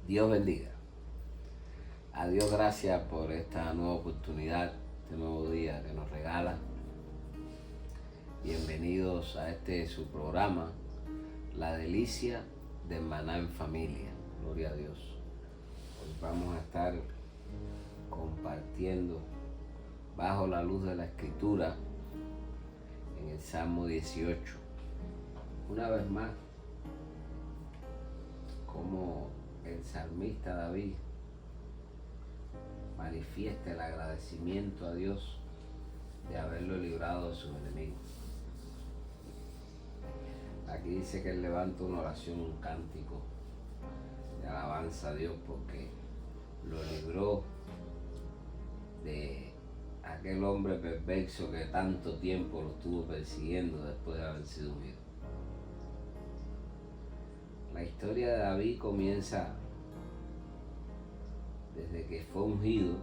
Dios bendiga. A Dios gracias por esta nueva oportunidad, este nuevo día que nos regala. Bienvenidos a su programa, La Delicia de Maná en Familia. Gloria a Dios. Hoy vamos a estar compartiendo bajo la luz de la Escritura en el Salmo 18. Una vez más, como el salmista David manifiesta el agradecimiento a Dios de haberlo librado de sus enemigos. Aquí dice que él levanta una oración, un cántico de alabanza a Dios porque lo libró de aquel hombre perverso que tanto tiempo lo estuvo persiguiendo después de haber sido ungido. La historia de David comienza desde que fue ungido.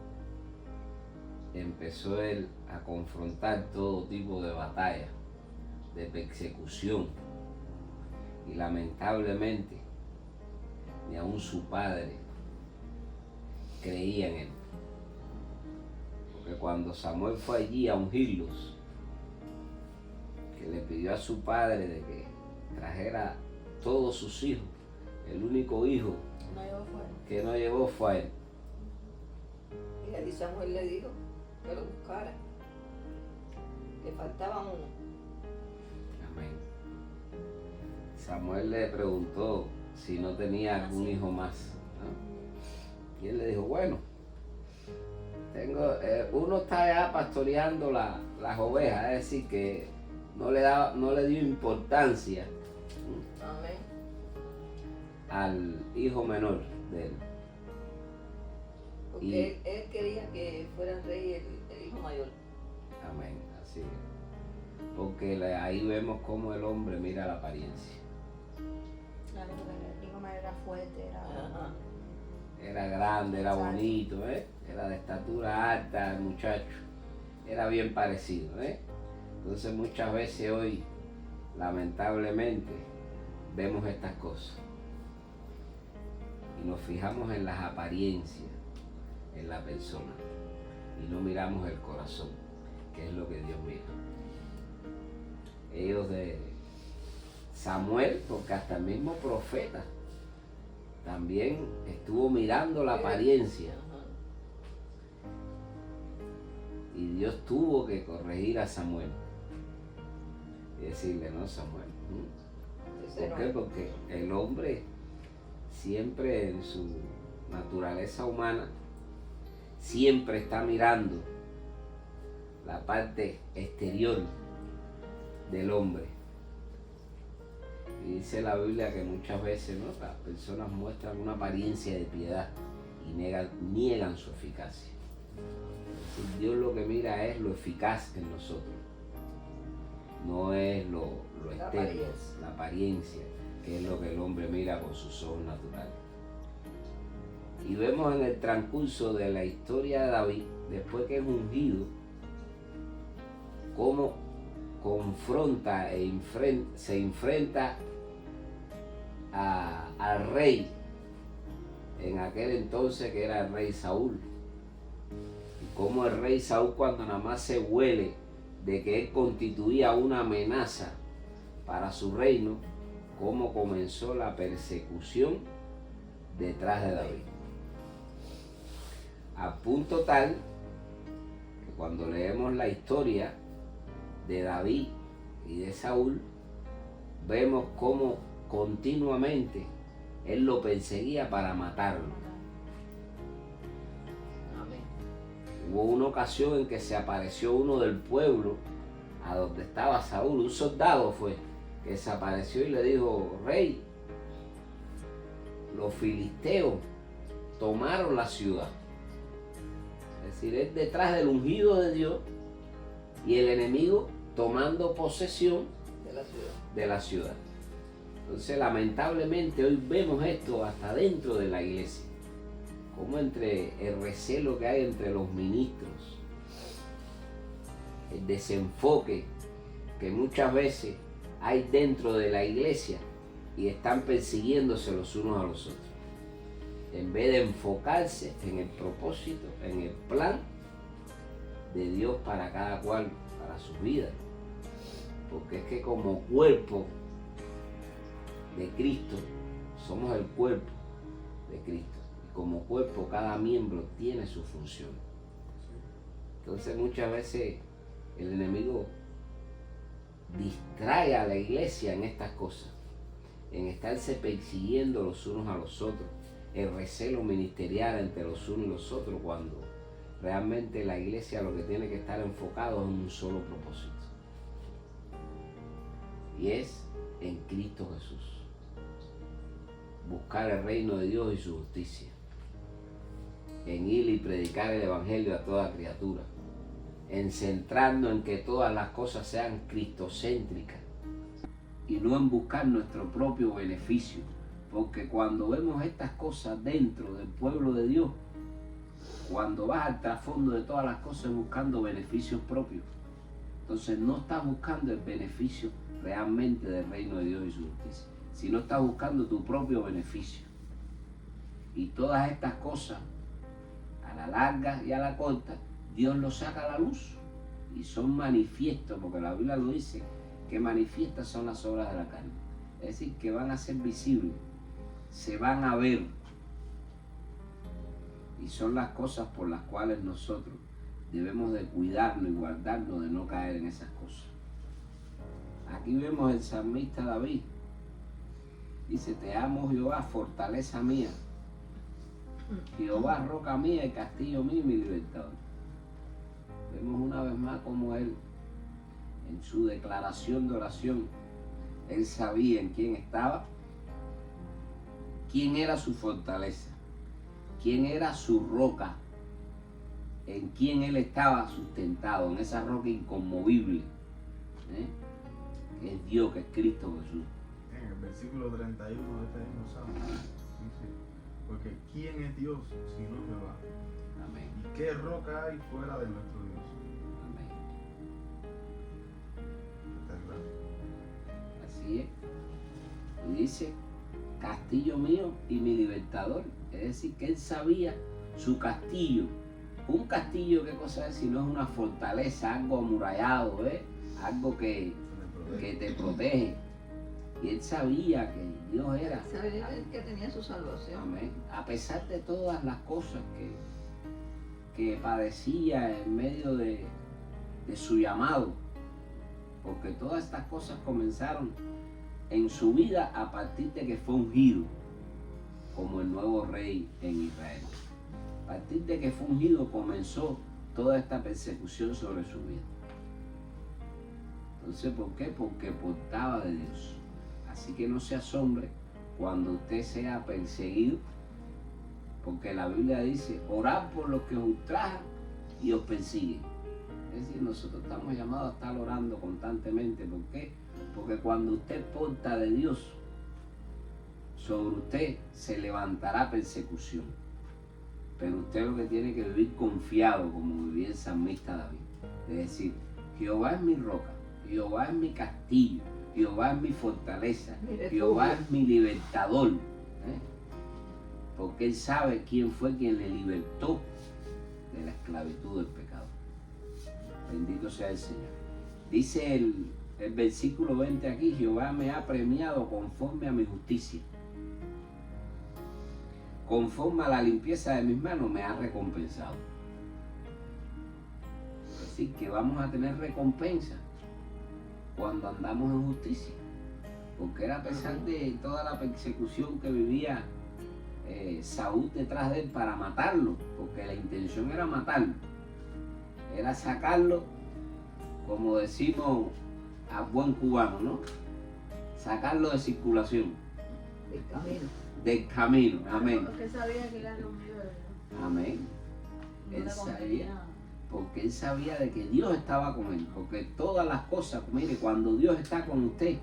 Empezó él a confrontar todo tipo de batallas, de persecución, y lamentablemente ni aún su padre creía en él, porque cuando Samuel fue allí a ungirlos, que le pidió a su padre de que trajera todos sus hijos, el único hijo que no llevó fue a él. Y allí Samuel le dijo que lo buscara. Le faltaba uno. Amén. Samuel le preguntó si no tenía algún hijo más, ¿no? Y él le dijo, bueno, uno está allá pastoreando las ovejas, es decir, que no le dio importancia al hijo menor de él. Porque él quería que fuera rey el hijo mayor. Amén, así es. Porque ahí vemos cómo el hombre mira la apariencia. Claro, porque el hijo mayor era fuerte, Era grande, era bonito, era de estatura alta el muchacho. Era bien parecido, Entonces muchas veces hoy, lamentablemente, vemos estas cosas. Y nos fijamos en las apariencias, en la persona, y no miramos el corazón, que es lo que Dios mira. Ellos de Samuel, porque hasta el mismo profeta también estuvo mirando la apariencia, y Dios tuvo que corregir a Samuel y decirle, no, Samuel, ¿por qué? Porque el hombre siempre en su naturaleza humana siempre está mirando la parte exterior del hombre. Y dice la Biblia que muchas veces, ¿no?, las personas muestran una apariencia de piedad y niegan su eficacia. Es decir, Dios lo que mira es lo eficaz en nosotros, no es lo externo, la apariencia, que es lo que el hombre mira con sus ojos naturales. Y vemos en el transcurso de la historia de David, después que es ungido, cómo confronta se enfrenta al rey, en aquel entonces que era el rey Saúl. Y cómo el rey Saúl, cuando nada más se huele de que él constituía una amenaza para su reino, cómo comenzó la persecución detrás de David. A punto tal que cuando leemos la historia de David y de Saúl, vemos cómo continuamente él lo perseguía para matarlo. Amén. Hubo una ocasión en que se apareció uno del pueblo a donde estaba Saúl, un soldado fue, que se apareció y le dijo, rey, los filisteos tomaron la ciudad. Es decir, es detrás del ungido de Dios y el enemigo tomando posesión de la ciudad. Entonces, lamentablemente, hoy vemos esto hasta dentro de la iglesia, como entre el recelo que hay entre los ministros, el desenfoque que muchas veces hay dentro de la iglesia y están persiguiéndose los unos a los otros. en vez de enfocarse en el propósito, en el plan de Dios para cada cual, para su vida. Porque es que como cuerpo de Cristo, somos el cuerpo de Cristo. Y como cuerpo, cada miembro tiene su función. Entonces muchas veces el enemigo distrae a la iglesia en estas cosas, en estarse persiguiendo los unos a los otros, el recelo ministerial entre los unos y los otros, cuando realmente la iglesia lo que tiene que estar enfocado es en un solo propósito. Y es en Cristo Jesús. Buscar el reino de Dios y su justicia. En ir y predicar el evangelio a toda criatura. En centrarnos en que todas las cosas sean cristocéntricas y no en buscar nuestro propio beneficio, porque cuando vemos estas cosas dentro del pueblo de Dios, cuando vas al trasfondo de todas las cosas buscando beneficios propios, entonces no estás buscando el beneficio realmente del reino de Dios y su justicia, sino estás buscando tu propio beneficio. Y todas estas cosas, a la larga y a la corta, Dios los saca a la luz y son manifiestos, porque la Biblia lo dice, que manifiestas son las obras de la carne. Es decir, que van a ser visibles, se van a ver. Y son las cosas por las cuales nosotros debemos de cuidarnos y guardarnos de no caer en esas cosas. Aquí vemos el salmista David. Dice, te amo Jehová, fortaleza mía. Jehová, roca mía y castillo mío y mi libertador. Vemos una vez más como él, en su declaración de oración, él sabía en quién estaba, quién era su fortaleza, quién era su roca, en quién él estaba sustentado, en esa roca inconmovible, que es Dios, que es Cristo Jesús. En el versículo 31 de este mismo Salmo dice, porque ¿quién es Dios si no Jehová? Amén. ¿Y qué roca hay fuera de nuestro Dios? Amén. Está claro. Así es. Y dice, castillo mío y mi libertador. Es decir, que él sabía su castillo. Un castillo, ¿qué cosa es? Si no es una fortaleza, algo amurallado, algo que te protege. Y él sabía que Dios era. Sabía que tenía su salvación. Amén. A pesar de todas las cosas que padecía en medio de su llamado, porque todas estas cosas comenzaron en su vida a partir de que fue ungido como el nuevo rey en Israel. A partir de que fue ungido comenzó toda esta persecución sobre su vida. Entonces, ¿por qué? Porque portaba de Dios. Así que no se asombre cuando usted sea perseguido, porque la Biblia dice, orad por los que os ultrajan y os persiguen. Es decir, nosotros estamos llamados a estar orando constantemente. ¿Por qué? Porque cuando usted porta de Dios, sobre usted se levantará persecución. Pero usted lo que tiene que vivir confiado, como vivía el salmista David. Es decir, Jehová es mi roca, Jehová es mi castillo, Jehová es mi fortaleza, Jehová es mi libertador. Porque él sabe quién fue quien le libertó de la esclavitud del pecado. Bendito sea el Señor. Dice el versículo 20 aquí, Jehová me ha premiado conforme a mi justicia. Conforme a la limpieza de mis manos me ha recompensado. Es decir, que vamos a tener recompensa cuando andamos en justicia. Porque era a pesar de toda la persecución que vivía Saúl detrás de él para matarlo, porque la intención era matarlo, era sacarlo, como decimos a buen cubano, ¿no? Sacarlo de circulación, del camino, amén. Porque sabía que era un Dios, ¿verdad? Amén. Él sabía, porque él sabía de que Dios estaba con él, porque todas las cosas, mire, cuando Dios está con usted,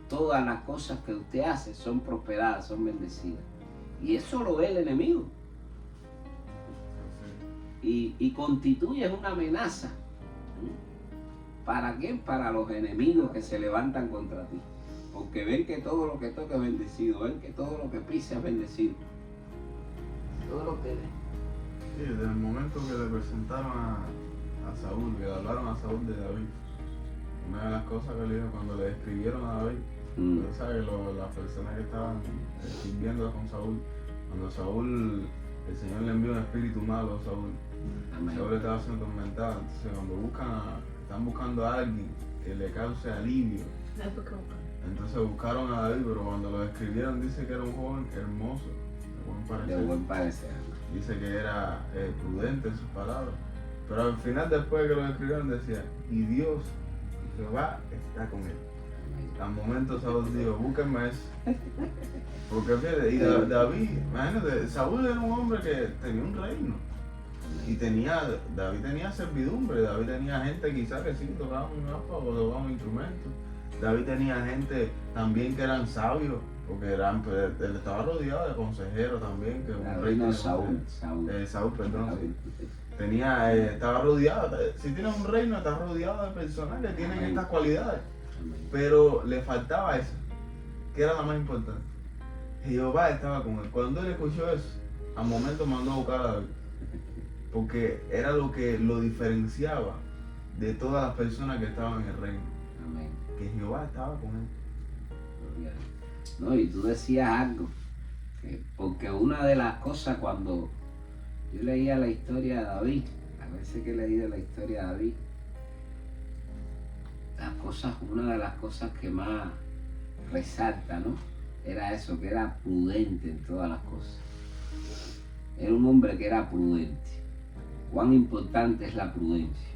todas las cosas que usted hace son prosperadas, son bendecidas. Y eso lo ve el enemigo. Y constituye una amenaza. ¿Para qué? Para los enemigos que se levantan contra ti. Porque ven que todo lo que toca es bendecido, ven que todo lo que pisa es bendecido. todo lo que ve. Sí, desde el momento que le presentaron a Saúl, que le hablaron a Saúl de David, una de las cosas que le dijo cuando le describieron a David, usted sabe, las personas que estaban sirviendo con Saúl, cuando Saúl, el Señor le envió un espíritu malo a Saúl, Amén. Saúl estaba siendo atormentado, entonces cuando están buscando a alguien que le cause alivio, entonces buscaron a David, pero cuando lo describieron dice que era un joven hermoso, De buen parecer. dice que era prudente en sus palabras, pero al final después de que lo describieron decía, y Dios, Jehová está con él. Al momento Saúl dijo, búsquenme eso. Porque fíjate, y David, imagínate, Saúl era un hombre que tenía un reino. Y David tenía servidumbre, David tenía gente quizás que sí tocaban un arpa o tocaban un instrumento. David tenía gente también que eran sabios, porque él estaba rodeado de consejeros también. Que un rey No, Saúl, perdón. David. Sí. Estaba rodeado, si tienes un reino estás rodeado de personas que tienen estas cualidades. Pero le faltaba esa, que era la más importante. Jehová estaba con él. Cuando él escuchó eso, al momento mandó a buscar a David. Porque era lo que lo diferenciaba de todas las personas que estaban en el reino. Amén. Que Jehová estaba con él. No, y tú decías algo, porque una de las cosas cuando yo leía la historia de David, a veces que he leído la historia de David, una de las cosas que más resalta, ¿no? Era eso, que era prudente en todas las cosas. Era un hombre que era prudente. Cuán importante es la prudencia.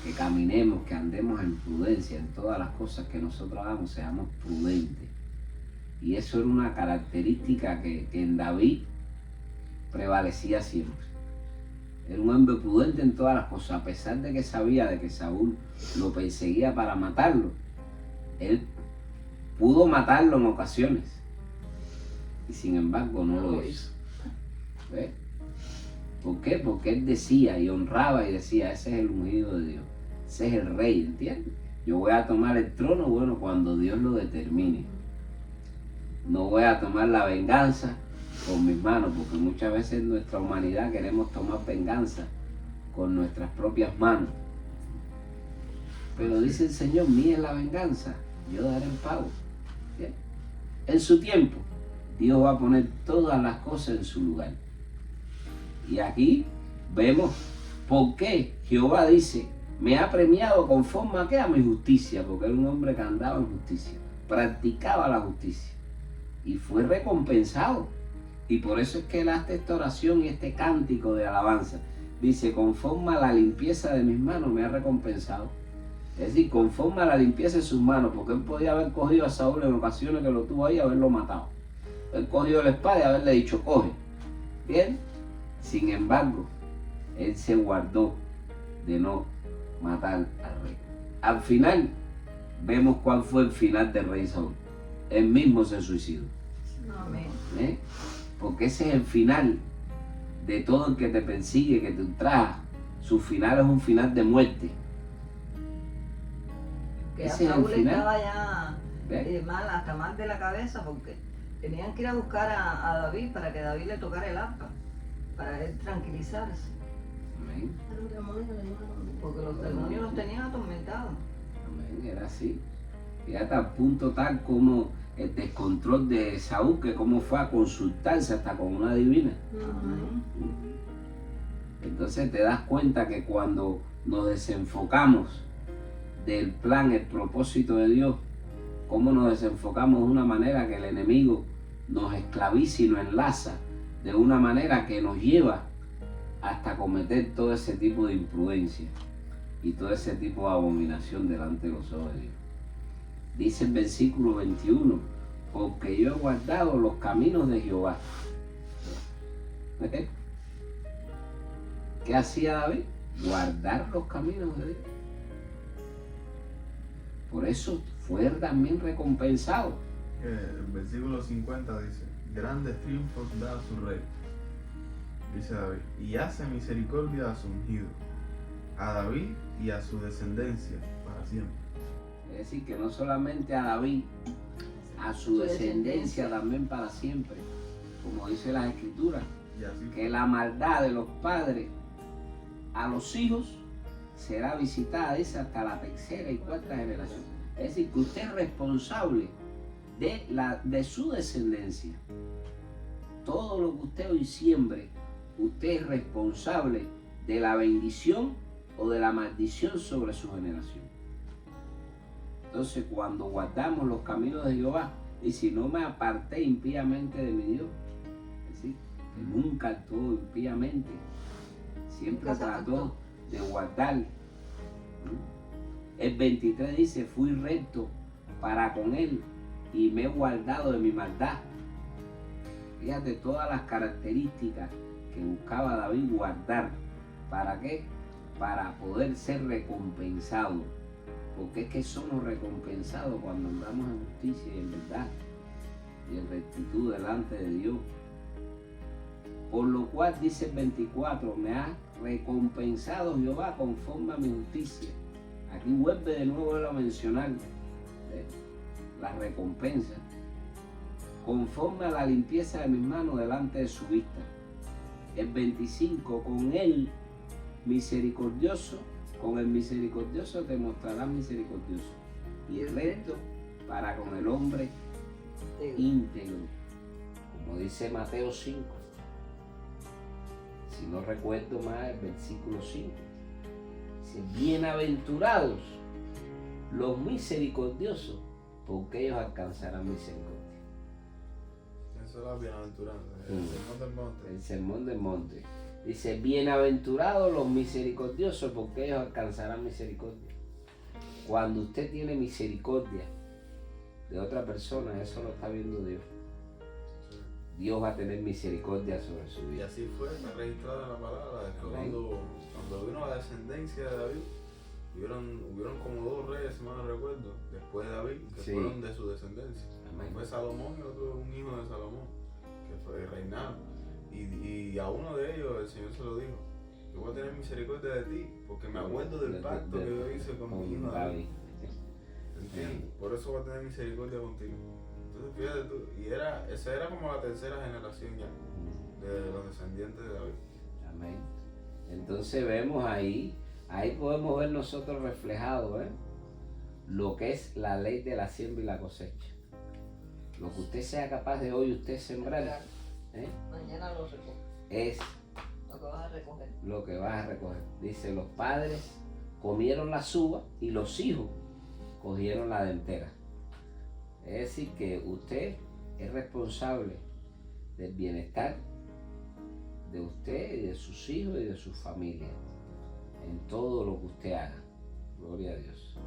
Que caminemos, que andemos en prudencia en todas las cosas que nosotros hagamos, seamos prudentes. Y eso era una característica que en David prevalecía siempre. Era un hombre prudente en todas las cosas, a pesar de que sabía de que Saúl lo perseguía para matarlo. Él pudo matarlo en ocasiones y sin embargo no lo hizo. ¿Ves? ¿Por qué? Porque él decía y honraba y decía, ese es el ungido de Dios, ese es el rey, ¿entiendes? Yo voy a tomar el trono, bueno, cuando Dios lo determine. No voy a tomar la venganza con mis manos, porque muchas veces en nuestra humanidad queremos tomar venganza con nuestras propias manos. Pero dice el Señor, mía es la venganza, yo daré el pago. ¿Bien? En su tiempo, Dios va a poner todas las cosas en su lugar. Y aquí vemos por qué Jehová dice, me ha premiado conforme a qué, a mi justicia, porque era un hombre que andaba en justicia, practicaba la justicia y fue recompensado. Y por eso es que él hace esta oración y este cántico de alabanza. Dice, conforme a la limpieza de mis manos me ha recompensado. Es decir, conforme a la limpieza de sus manos, porque él podía haber cogido a Saúl en ocasiones que lo tuvo ahí y haberlo matado. Él cogió la espada y haberle dicho, coge. Bien. Sin embargo, él se guardó de no matar al rey. Al final, vemos cuál fue el final del rey Saúl. Él mismo se suicidó. Amén. ¿Eh? Porque ese es el final de todo el que te persigue, que te ultraja. Su final es un final de muerte. Que Ese es el Saúl final. estaba ya ¿Ves? mal, hasta mal de la cabeza, porque tenían que ir a buscar a David para que David le tocara el arpa, para él tranquilizarse. Amén. Porque los demonios los tenían atormentados. Amén. Era así. Fíjate, al punto tal como el descontrol de Saúl, que cómo fue a consultarse hasta con una divina. Amén. Entonces te das cuenta que cuando nos desenfocamos del plan, el propósito de Dios, cómo nos desenfocamos de una manera que el enemigo nos esclaviza y nos enlaza de una manera que nos lleva hasta cometer todo ese tipo de imprudencia y todo ese tipo de abominación delante de los ojos de Dios. Dice el versículo 21, porque yo he guardado los caminos de Jehová. ¿Qué hacía David? Guardar los caminos de Dios. Por eso fue también recompensado. El versículo 50 dice, grandes triunfos da a su rey, dice David, y hace misericordia a su ungido, a David y a su descendencia para siempre. Es decir, que no solamente a David, a su descendencia también para siempre. como dice las Escrituras, Y así que la maldad de los padres a los hijos será visitada, dice, hasta la tercera y cuarta generación. Es decir, que usted es responsable de su descendencia. Todo lo que usted hoy siembre, usted es responsable de la bendición o de la maldición sobre su generación. Entonces, cuando guardamos los caminos de Jehová, y si no me aparté impíamente de mi Dios, es decir, que nunca actuó impíamente, siempre trató de guardar. El 23 dice, fui recto para con él y me he guardado de mi maldad. Fíjate todas las características que buscaba David guardar. ¿Para qué? Para poder ser recompensado. Porque es que somos recompensados cuando andamos en justicia y en verdad y en rectitud delante de Dios. Por lo cual dice el 24, me ha recompensado Jehová conforme a mi justicia. Aquí vuelve de nuevo él a mencionar la recompensa. Conforme a la limpieza de mis manos delante de su vista. El 25, con el misericordioso te mostrarás misericordioso. Y el recto para con el hombre íntegro. Como dice Mateo 5. Si no recuerdo mal, el versículo 5. Dice, bienaventurados los misericordiosos, porque ellos alcanzarán misericordia. Eso es la bienaventuranza, el sermón del monte. El sermón del monte. Dice, bienaventurados los misericordiosos, porque ellos alcanzarán misericordia. Cuando usted tiene misericordia de otra persona, eso lo está viendo Dios. Dios va a tener misericordia sobre su Y vida. así fue registrada la palabra, de que cuando vino la descendencia de David, hubieron como 2 reyes, si mal no recuerdo, después de David, que Sí. fueron de su descendencia. Amén. Fue Salomón y otro un hijo de Salomón, que fue reinaron. Y a uno de ellos el Señor se lo dijo, yo voy a tener misericordia de ti, porque me acuerdo del pacto que yo hice con mi hijo David. ¿Entiendes? Por eso voy a tener misericordia contigo. Entonces fíjate tú, esa era como la tercera generación ya de los descendientes de David. Amén. Entonces vemos ahí podemos ver nosotros reflejados lo que es la ley de la siembra y la cosecha. Lo que usted sea capaz de hoy usted sembrar, Mañana lo recoge. es Lo que vas a recoger. lo que vas a recoger. Dice, los padres comieron las uvas y los hijos cogieron la dentera. Es decir, que usted es responsable del bienestar de usted y de sus hijos y de su familia en todo lo que usted haga. Gloria a Dios.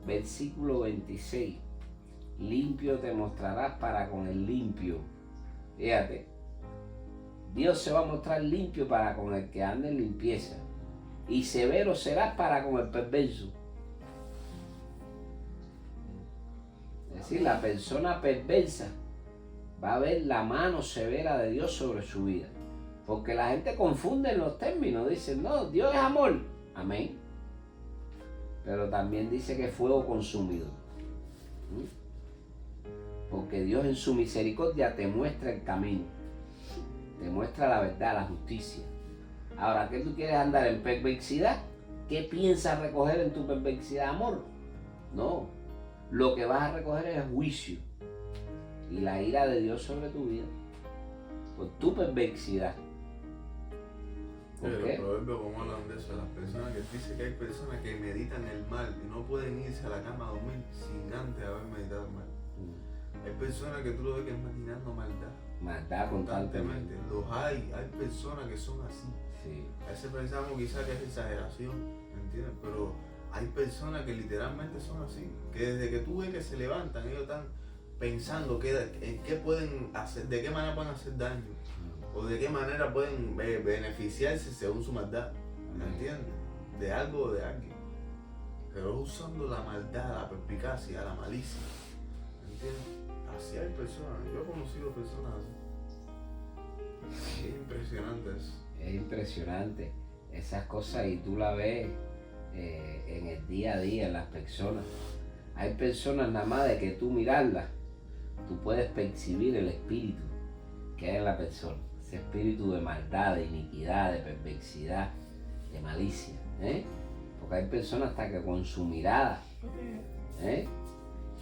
Versículo 26. Limpio te mostrarás para con el limpio. Fíjate, Dios se va a mostrar limpio para con el que anda en limpieza, y severo serás para con el perverso. Es decir, la persona perversa va a ver la mano severa de Dios sobre su vida. Porque la gente confunde los términos, dicen, no, Dios es amor, amén. Pero también dice que es fuego consumidor. Porque Dios en su misericordia te muestra el camino, te muestra la verdad, la justicia. Ahora, ¿qué tú quieres andar en perversidad? ¿Qué piensas recoger en tu perversidad? Amor. No, lo que vas a recoger es juicio y la ira de Dios sobre tu vida por tu perversidad. ¿Por Los qué? proverbios como hablan de eso, las personas que dicen que hay personas que meditan el mal y no pueden irse a la cama a dormir sin antes haber meditado el mal. Hay personas que tú lo ves que es maquinando maldad. Maldad constantemente. Los hay personas que son así. Sí. A veces pensamos quizás que es exageración, ¿me entiendes? Pero hay personas que literalmente son así, que desde que tú ves que se levantan, ellos están pensando en qué pueden hacer, de qué manera pueden hacer daño, o de qué manera pueden beneficiarse según su maldad, ¿me entiendes? De algo o de alguien. Pero usando la maldad, la perspicacia, la malicia, ¿me entiendes? Así hay personas, yo he conocido personas así. Es impresionante eso. Es impresionante esas cosas, y tú la ves en el día a día en las personas. Hay personas nada más de que tú mirarlas, tú puedes percibir el espíritu que hay en la persona. Ese espíritu de maldad, de iniquidad, de perversidad, de malicia. Porque hay personas hasta que con su mirada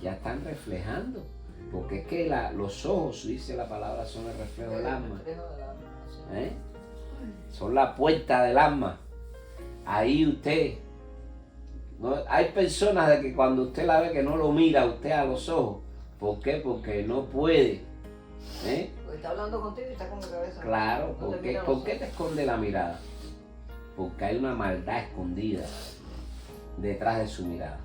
ya están reflejando. Porque es que los ojos, dice la palabra, son el reflejo del alma. Son la puerta del alma. Ahí usted, ¿no? Hay personas de que cuando usted la ve que no lo mira a usted a los ojos. ¿Por qué? Porque no puede. Porque está hablando contigo y está con la cabeza. Claro, no ¿por qué te esconde la mirada? Porque hay una maldad escondida detrás de su mirada.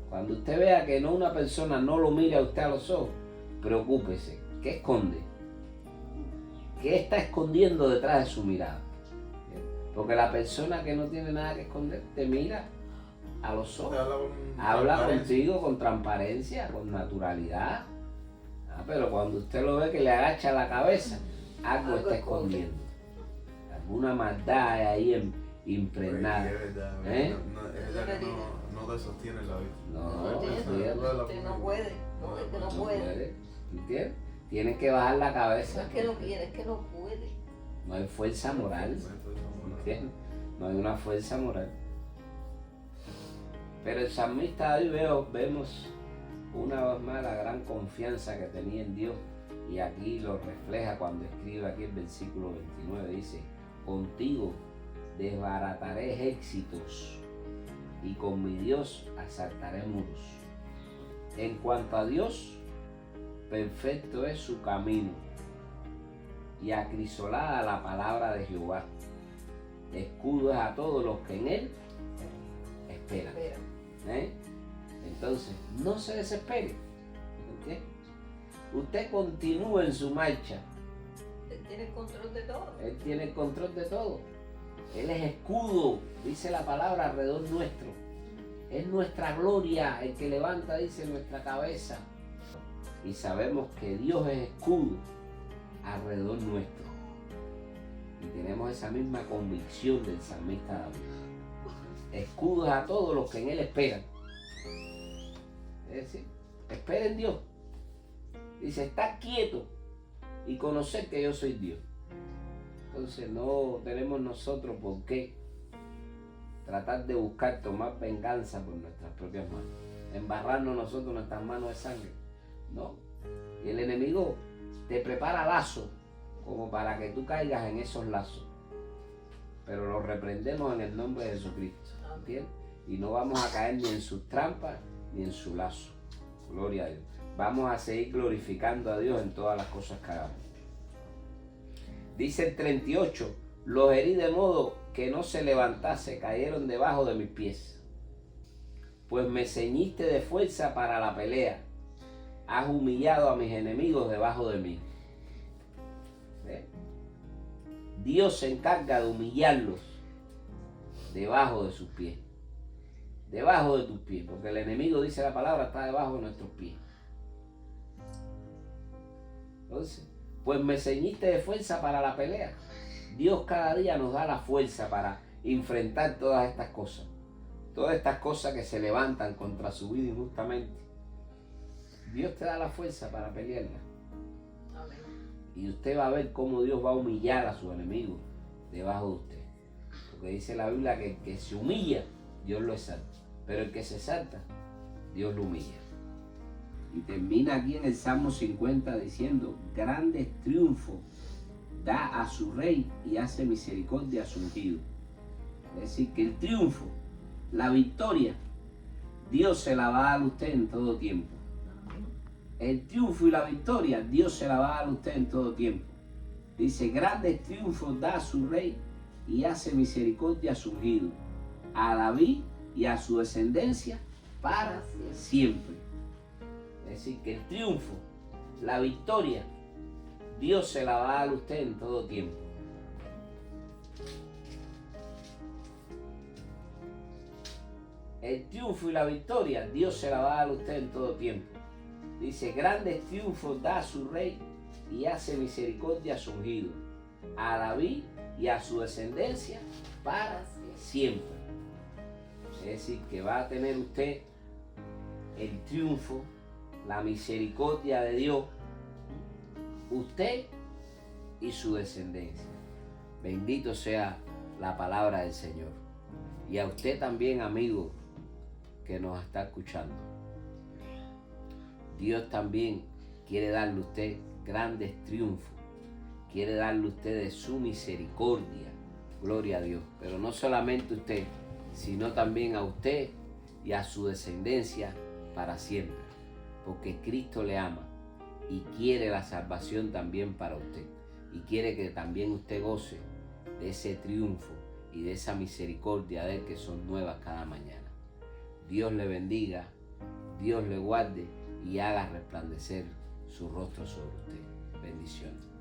Cuando usted vea que una persona no lo mira a usted a los ojos, preocúpese. ¿Qué esconde? ¿Qué está escondiendo detrás de su mirada? Porque la persona que no tiene nada que esconder te mira a los ojos. Habla contigo con transparencia, con naturalidad. Pero cuando usted lo ve que le agacha la cabeza, algo está escondiendo. Alguna maldad hay ahí impregnada. Es verdad, no te sostiene la vida. No puede. No puede. ¿Entiendes? Tienes que bajar la cabeza. No es que no quiere, es que no puede. No hay fuerza moral. ¿Entiendes? No hay una fuerza moral. Pero el salmista David vemos una vez más la gran confianza que tenía en Dios. Y aquí lo refleja cuando escribe aquí el versículo 29. Dice, contigo desbarataré ejércitos y con mi Dios asaltaré muros. En cuanto a Dios, perfecto es su camino y acrisolada la palabra de Jehová. Escudo es a todos los que en él esperan. Entonces, no se desespere. Usted continúe en su marcha. Él tiene el control de todo. Él tiene el control de todo. Él es escudo, dice la palabra, alrededor nuestro. Es nuestra gloria el que levanta, dice, nuestra cabeza. Y sabemos que Dios es escudo alrededor nuestro. Y tenemos esa misma convicción del salmista David. Escudos a todos los que en él esperan. Es decir, espera en Dios. Dice, está quieto y conocer que yo soy Dios. Entonces no tenemos nosotros por qué tratar de buscar tomar venganza por nuestras propias manos. Embarrarnos nosotros nuestras manos de sangre. No. Y el enemigo te prepara lazos como para que tú caigas en esos lazos. Pero los reprendemos en el nombre de Jesucristo. ¿Entiendes? Y no vamos a caer ni en sus trampas ni en su lazo. Gloria a Dios. Vamos a seguir glorificando a Dios en todas las cosas que hagamos. Dice el 38, los herí de modo que no se levantase, cayeron debajo de mis pies. Pues me ceñiste de fuerza para la pelea, has humillado a mis enemigos debajo de mí. Dios se encarga de humillarlos debajo de sus pies. Debajo de tus pies, porque el enemigo, dice la palabra, está debajo de nuestros pies. Entonces, pues me ceñiste de fuerza para la pelea. Dios cada día nos da la fuerza para enfrentar todas estas cosas. Todas estas cosas que se levantan contra su vida injustamente. Dios te da la fuerza para pelearla. Amén. Y usted va a ver cómo Dios va a humillar a sus enemigos debajo de usted. Porque dice la Biblia que el que se humilla, Dios lo exalta. Pero el que se exalta, Dios lo humilla. Y termina aquí en el Salmo 50 diciendo, grandes triunfos da a su rey y hace misericordia a su ungido. Es decir, que el triunfo, la victoria, Dios se la va a dar a usted en todo tiempo. El triunfo y la victoria, Dios se la va a dar a usted en todo tiempo. Dice, grandes triunfos da a su rey y hace misericordia a su ungido, a David y a su descendencia para siempre. Es decir, que el triunfo, la victoria, Dios se la va a dar a usted en todo tiempo. El triunfo y la victoria, Dios se la va a dar a usted en todo tiempo. Dice, grandes triunfos da a su rey y hace misericordia a su ungido, a David y a su descendencia para siempre. Es decir, que va a tener usted el triunfo, la misericordia de Dios usted y su descendencia. Bendito sea la palabra del Señor. Y a usted también, amigo, que nos está escuchando. Dios también quiere darle a usted grandes triunfos. Quiere darle a usted de su misericordia. Gloria a Dios. Pero no solamente usted, sino también a usted y a su descendencia para siempre. Porque Cristo le ama y quiere la salvación también para usted. Y quiere que también usted goce de ese triunfo y de esa misericordia de Él que son nuevas cada mañana. Dios le bendiga, Dios le guarde y haga resplandecer su rostro sobre usted. Bendiciones.